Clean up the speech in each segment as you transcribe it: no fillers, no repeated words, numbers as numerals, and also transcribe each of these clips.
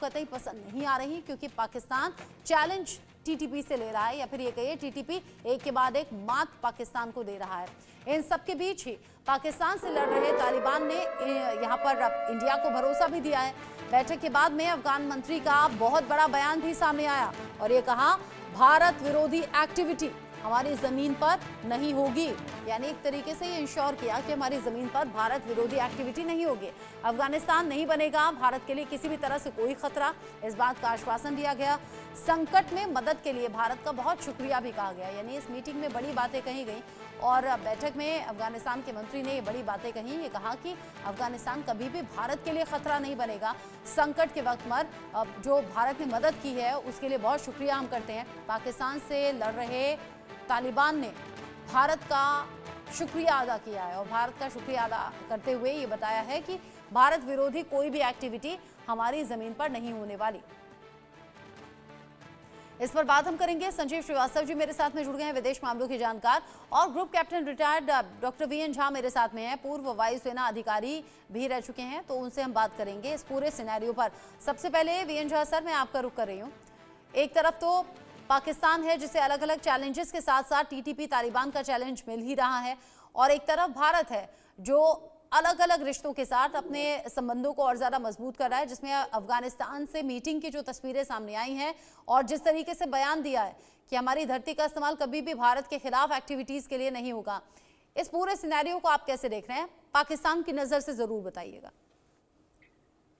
कतई पसंद नहीं आ रही, क्योंकि पाकिस्तान चैलेंज टीटीपी से ले रहा है, या फिर ये कहिए टीटीपी एक के बाद एक मात पाकिस्तान को दे रहा है। इन सब के बीच ही पाकिस्तान से लड़ रहे तालिबान ने यहाँ पर इंडिया को भरोसा भी दिया है। बैठक के बाद में अफगान मंत्री का बहुत बड़ा बयान भी सामने आया और ये कहा, भारत विरोधी एक्टिविटी हमारी जमीन पर नहीं होगी। यानी एक तरीके से ये इंश्योर किया कि हमारी जमीन पर भारत विरोधी एक्टिविटी नहीं होगी। अफगानिस्तान नहीं बनेगा, भारत के लिए किसी भी तरह से कोई खतरा, इस बात का आश्वासन दिया गया। संकट में मदद के लिए भारत का बहुत शुक्रिया भी कहा गया। यानी इस मीटिंग में बड़ी बातें कही गई और बैठक में अफगानिस्तान के मंत्री ने ये बड़ी बातें कही। ये कहा कि अफगानिस्तान कभी भी भारत के लिए खतरा नहीं बनेगा। संकट के वक्त में जो भारत ने मदद की है उसके लिए बहुत शुक्रिया हम करते हैं। पाकिस्तान से लड़ रहे तालिबान ने भारत का शुक्रिया अदा किया है और भारत का शुक्रिया अदा करते हुए ये बताया है कि भारत विरोधी कोई भी एक्टिविटी हमारी जमीन पर नहीं होने वाली। इस पर बात हम करेंगे। संजीव श्रीवास्तव जी मेरे साथ में जुड़ गए हैं, विदेश मामलों के जानकार, और group captain retired doctor VN Jha मेरे साथ में हैं, पूर्व वायुसेना अधिकारी भी रह चुके हैं, तो उनसे हम बात करेंगे इस पूरे सिनेरियो पर। सबसे पहले वीएन झा सर, मैं आपका रुख कर रही हूँ। एक तरफ तो पाकिस्तान है जिसे अलग अलग चैलेंजेस के साथ साथ टीटीपी तालिबान का चैलेंज मिल ही रहा है, और एक तरफ भारत है जो अलग अलग रिश्तों के साथ अपने संबंधों को और ज़्यादा मजबूत कर रहा है, जिसमें अफगानिस्तान से मीटिंग की जो तस्वीरें सामने आई हैं और जिस तरीके से बयान दिया है कि हमारी धरती का इस्तेमाल कभी भी भारत के खिलाफ एक्टिविटीज़ के लिए नहीं होगा। इस पूरे सिनेरियो को आप कैसे देख रहे हैं? पाकिस्तान की नज़र से ज़रूर बताइएगा।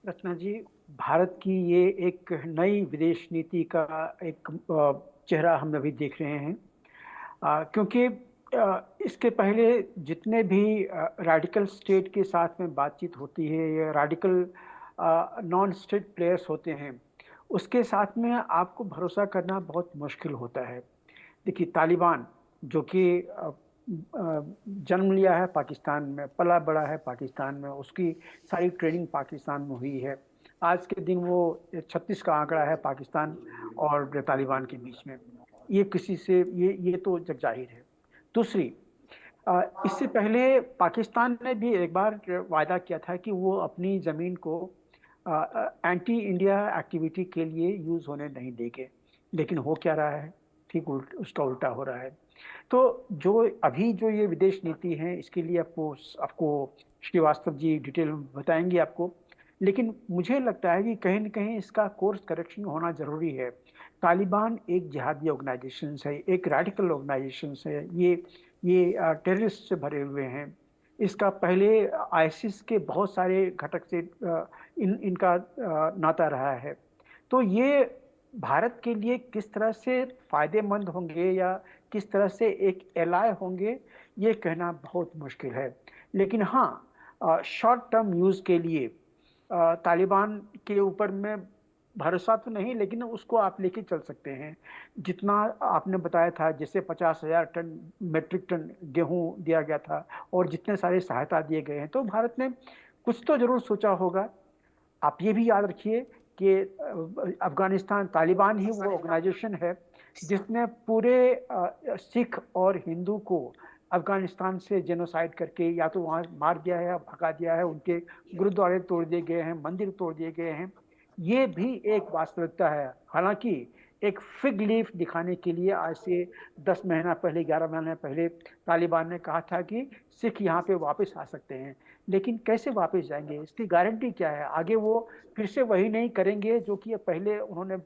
रचना जी, भारत की ये एक नई विदेश नीति का एक चेहरा हम अभी देख रहे हैं, क्योंकि इसके पहले जितने भी रेडिकल स्टेट के साथ में बातचीत होती है या रेडिकल नॉन स्टेट प्लेयर्स होते हैं, उसके साथ में आपको भरोसा करना बहुत मुश्किल होता है। देखिए, तालिबान जो कि जन्म लिया है पाकिस्तान में, पला बड़ा है पाकिस्तान में, उसकी सारी ट्रेनिंग पाकिस्तान में हुई है। आज के दिन वो 36 का आंकड़ा है पाकिस्तान और तालिबान के बीच में। ये किसी से ये तो जग जाहिर है। दूसरी, इससे पहले पाकिस्तान ने भी एक बार वायदा किया था कि वो अपनी ज़मीन को एंटी इंडिया एक्टिविटी के लिए यूज़ होने नहीं देंगे, लेकिन हो क्या रहा है? ठीक उसका उल्टा हो रहा है। तो जो अभी जो ये विदेश नीति है, इसके लिए आपको श्रीवास्तव जी डिटेल में बताएंगे आपको, लेकिन मुझे लगता है कि कहीं न कहीं इसका कोर्स करेक्शन होना ज़रूरी है। तालिबान एक जिहादी ऑर्गेनाइजेशन है, एक रेडिकल ऑर्गेनाइजेशन है, ये टेररिस्ट से भरे हुए हैं। इसका पहले आईसिस के बहुत सारे घटक से इनका नाता रहा है। तो ये भारत के लिए किस तरह से फ़ायदेमंद होंगे या किस तरह से एक एलाय होंगे, ये कहना बहुत मुश्किल है। लेकिन हाँ, शॉर्ट टर्म यूज़ के लिए तालिबान के ऊपर में भरोसा तो नहीं, लेकिन उसको आप लेके चल सकते हैं। जितना आपने बताया था, जैसे 50,000 टन मेट्रिक टन गेहूं दिया गया था और जितने सारे सहायता दिए गए हैं, तो भारत ने कुछ तो ज़रूर सोचा होगा। आप ये भी याद रखिए कि अफगानिस्तान, तालिबान ही वो ऑर्गेनाइजेशन है जिसने पूरे सिख और हिंदू को अफगानिस्तान से जेनोसाइड करके या तो वहाँ मार दिया है या भगा दिया है। उनके गुरुद्वारे तोड़ दिए गए हैं, मंदिर तोड़ दिए गए हैं। ये भी एक वास्तविकता है। हालांकि एक फिग लीफ दिखाने के लिए आज से 10 महीना पहले, 11 महीने पहले तालिबान ने कहा था कि सिख यहाँ पे वापस आ सकते हैं, लेकिन कैसे वापस जाएंगे? इसकी गारंटी क्या है? आगे वो फिर से वही नहीं करेंगे जो कि पहले उन्होंने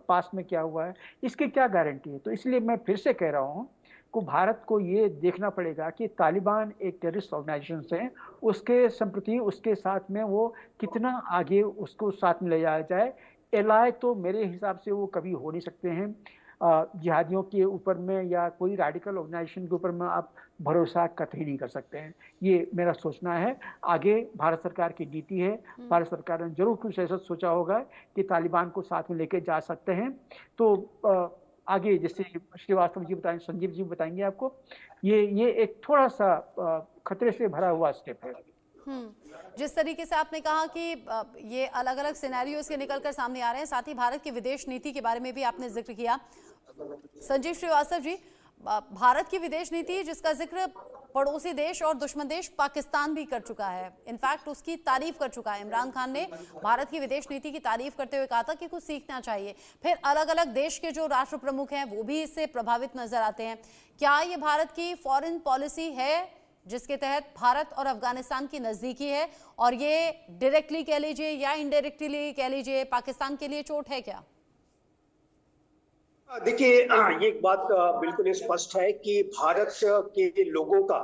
पास में किया हुआ है, इसकी क्या गारंटी है? तो इसलिए मैं फिर से कह रहा हूँ को भारत को ये देखना पड़ेगा कि तालिबान एक टेररिस्ट ऑर्गेनाइजेशन है, उसके संप्रति उसके साथ में वो कितना आगे उसको साथ में ले जाया जाए। एलाय तो मेरे हिसाब से वो कभी हो नहीं सकते हैं। जिहादियों के ऊपर में या कोई रेडिकल ऑर्गेनाइजेशन के ऊपर में आप भरोसा कतई नहीं कर सकते हैं, ये मेरा सोचना है। आगे भारत सरकार की नीति है, भारत सरकार ने जरूर कुछ ऐसा सोचा होगा कि तालिबान को साथ में लेके जा सकते हैं। तो आगे जैसे श्रीवास्तव जी बताएंगे, संजीव जी बताएंगे आपको, ये एक थोड़ा सा खतरे से भरा हुआ स्टेप है। जिस तरीके से आपने कहा कि ये अलग अलग सिनेरियोज के निकलकर सामने आ रहे हैं, साथ ही भारत की विदेश नीति के बारे में भी आपने जिक्र किया। संजीव श्रीवास्तव जी, भारत की विदेश नीति जिसका जिक्र पड़ोसी देश और दुश्मन देश पाकिस्तान भी कर चुका है। इनफैक्ट उसकी तारीफ कर चुका है। इमरान खान ने भारत की विदेश नीति की तारीफ करते हुए कहा था कि कुछ सीखना चाहिए। फिर अलग अलग देश के जो राष्ट्र प्रमुख हैं वो भी इससे प्रभावित नजर आते हैं। क्या ये भारत की फॉरेन पॉलिसी है जिसके तहत भारत और अफगानिस्तान की नजदीकी है और ये डायरेक्टली कह लीजिए या इनडायरेक्टली कह लीजिए पाकिस्तान के लिए चोट है क्या? देखिए, ये एक बात बिल्कुल स्पष्ट है कि भारत के लोगों का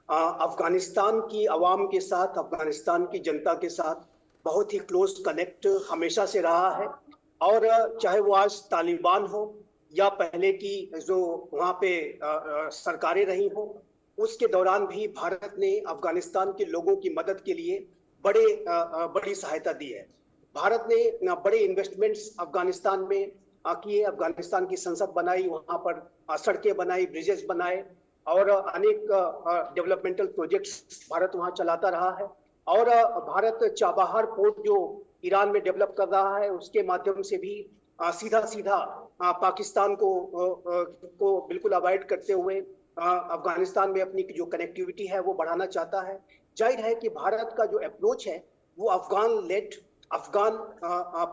अफगानिस्तान की आवाम के साथ, अफगानिस्तान की जनता के साथ बहुत ही क्लोज कनेक्ट हमेशा से रहा है। और चाहे वो आज तालिबान हो या पहले की जो वहाँ पे सरकारें रही हो, उसके दौरान भी भारत ने अफगानिस्तान के लोगों की मदद के लिए बड़ी सहायता दी है। भारत ने बड़े इन्वेस्टमेंट्स अफगानिस्तान में किए, अफगानिस्तान की संसद बनाई, वहां पर सड़कें बनाई, ब्रिजेस बनाए और अनेक डेवलपमेंटल प्रोजेक्ट्स भारत वहां चलाता रहा है। और भारत चाबहार पोर्ट जो ईरान में डेवलप कर रहा है उसके माध्यम से भी सीधा पाकिस्तान को बिल्कुल अवॉइड करते हुए अफगानिस्तान में अपनी जो कनेक्टिविटी है वो बढ़ाना चाहता है। जाहिर है कि भारत का जो अप्रोच है वो अफगान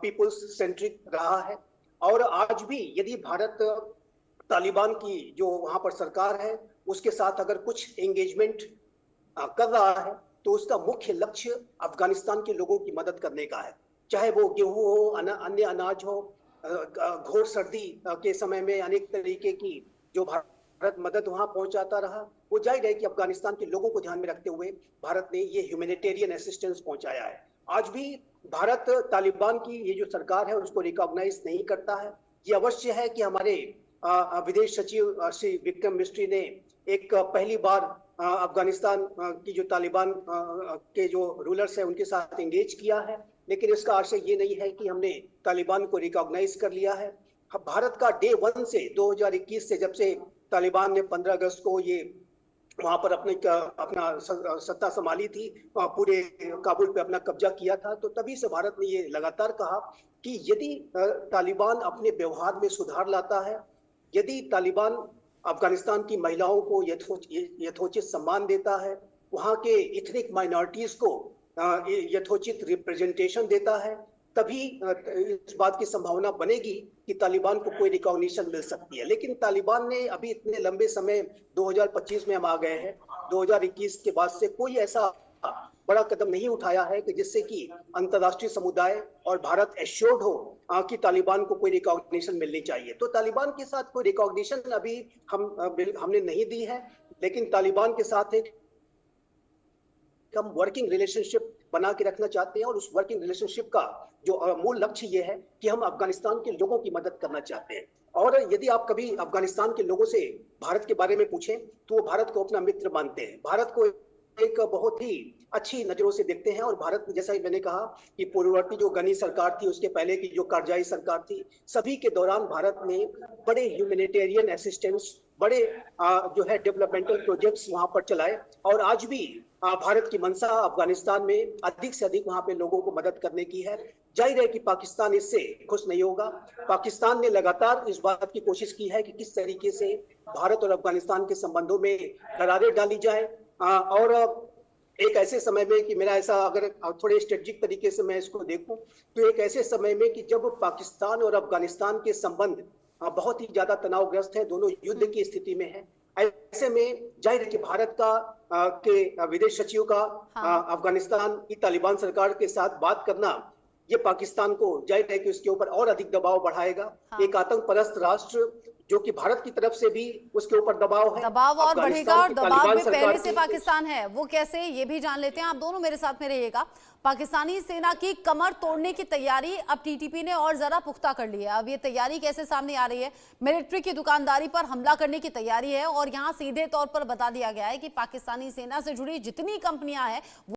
पीपुल्स सेंट्रिक रहा है। और आज भी यदि भारत तालिबान की जो वहां पर सरकार है उसके साथ अगर कुछ एंगेजमेंट कर रहा है तो उसका मुख्य लक्ष्य अफगानिस्तान के लोगों की मदद करने का है। चाहे वो गेहूं हो, अन्य अनाज हो, घोर सर्दी के समय में अनेक तरीके की जो भारत मदद वहां पहुंचाता रहा, वो जाहिर है कि अफगानिस्तान के लोगों को ध्यान में रखते हुए भारत ने ये ह्यूमैनिटेरियन असिस्टेंस पहुंचाया है। आज भी भारत तालिबान की ये जो सरकार है उसको रिकॉग्नाइज नहीं करता है। ये अवश्य है कि हमारे विदेश सचिव श्री विक्रम मिस्री ने एक पहली बार अफगानिस्तान की जो तालिबान के जो रूलर्स हैं उनके साथ एंगेज किया है, लेकिन इसका आशय ये नहीं है कि हमने तालिबान को रिकॉग्नाइज कर लिया है। भारत का डे 1 से 2021 से जब से तालिबान ने 15 अगस्त को ये वहां पर अपना सत्ता संभाली थी, पूरे काबुल पे अपना कब्जा किया था, तो तभी से भारत ने ये लगातार कहा कि यदि तालिबान अपने व्यवहार में सुधार लाता है, यदि तालिबान अफगानिस्तान की महिलाओं को यथोचित सम्मान देता है, वहां के इथनिक माइनॉरिटीज को यथोचित रिप्रेजेंटेशन देता है, तभी इस बात की संभावना बनेगी कि तालिबान को कोई रिकॉग्निशन मिल सकती है। लेकिन तालिबान ने अभी इतने लंबे समय 2025 में हम आ गए हैं, 2021 के बाद से कोई ऐसा बड़ा कदम नहीं उठाया है कि जिससे कि अंतर्राष्ट्रीय समुदाय और भारत एश्योर्ड हो कि तालिबान को कोई रिकॉग्निशन मिलनी चाहिए। तो तालिबान के साथ कोई रिकॉग्निशन अभी हमने नहीं दी है, लेकिन तालिबान के साथ एक हम वर्किंग रिलेशनशिप बना के रखना चाहते हैं और उस वर्किंग रिलेशनशिप का जो मूल लक्ष्य ये है कि हम अफगानिस्तान के लोगों की मदद करना चाहते हैं। और यदि आप कभी अफगानिस्तान के लोगों से भारत के बारे में पूछें तो वो भारत को अपना मित्र मानते हैं, भारत को एक बहुत ही अच्छी नजरों से देखते हैं। और भारत, जैसा ही मैंने कहा कि पूर्ववर्ती जो गनी सरकार थी, उसके पहले की जो कारजाई सरकार थी, सभी के दौरान भारत ने बड़े ह्यूमैनिटेरियन असिस्टेंस, बड़े जो है डेवलपमेंटल प्रोजेक्ट्स वहां पर चलाए। और आज भी भारत की मंशा अफगानिस्तान में अधिक से अधिक वहां पे लोगों को मदद करने की है। जाहिर है कि पाकिस्तान इससे खुश नहीं होगा। पाकिस्तान ने लगातार इस बात की कोशिश की है कि किस तरीके से भारत और अफगानिस्तान के संबंधों में दरारें डाली जाए। और एक ऐसे समय में कि मेरा ऐसा, अगर थोड़े स्ट्रेटेजिक तरीके से मैं इसको देखूं तो एक ऐसे समय में कि जब पाकिस्तान और अफगानिस्तान के संबंध बहुत ही ज्यादा तनावग्रस्त है, दोनों युद्ध की स्थिति में है, ऐसे में जाहिर है कि भारत के विदेश सचिव का अफगानिस्तान की तालिबान सरकार के साथ बात करना, ये पाकिस्तान को जाहिर है कि उसके ऊपर और अधिक दबाव बढ़ाएगा। एक आतंक परस्त राष्ट्र जो कि भारत की तरफ से भी उसके ऊपर दबाव है, दबाव और बढ़ेगा। और दबाव में पहले से पाकिस्तान है, वो कैसे, ये भी जान लेते हैं। आप दोनों मेरे साथ में रहिएगा। पाकिस्तानी सेना की कमर तोड़ने की तैयारी अब टीटीपी ने और जरा पुख्ता कर ली है। अब ये तैयारी कैसे सामने आ रही है? मिलिट्री की दुकानदारी पर हमला करने की तैयारी है और यहाँ सीधे तौर पर बता दिया गया है कि पाकिस्तानी सेना से जुड़ी जितनी कंपनियां हैं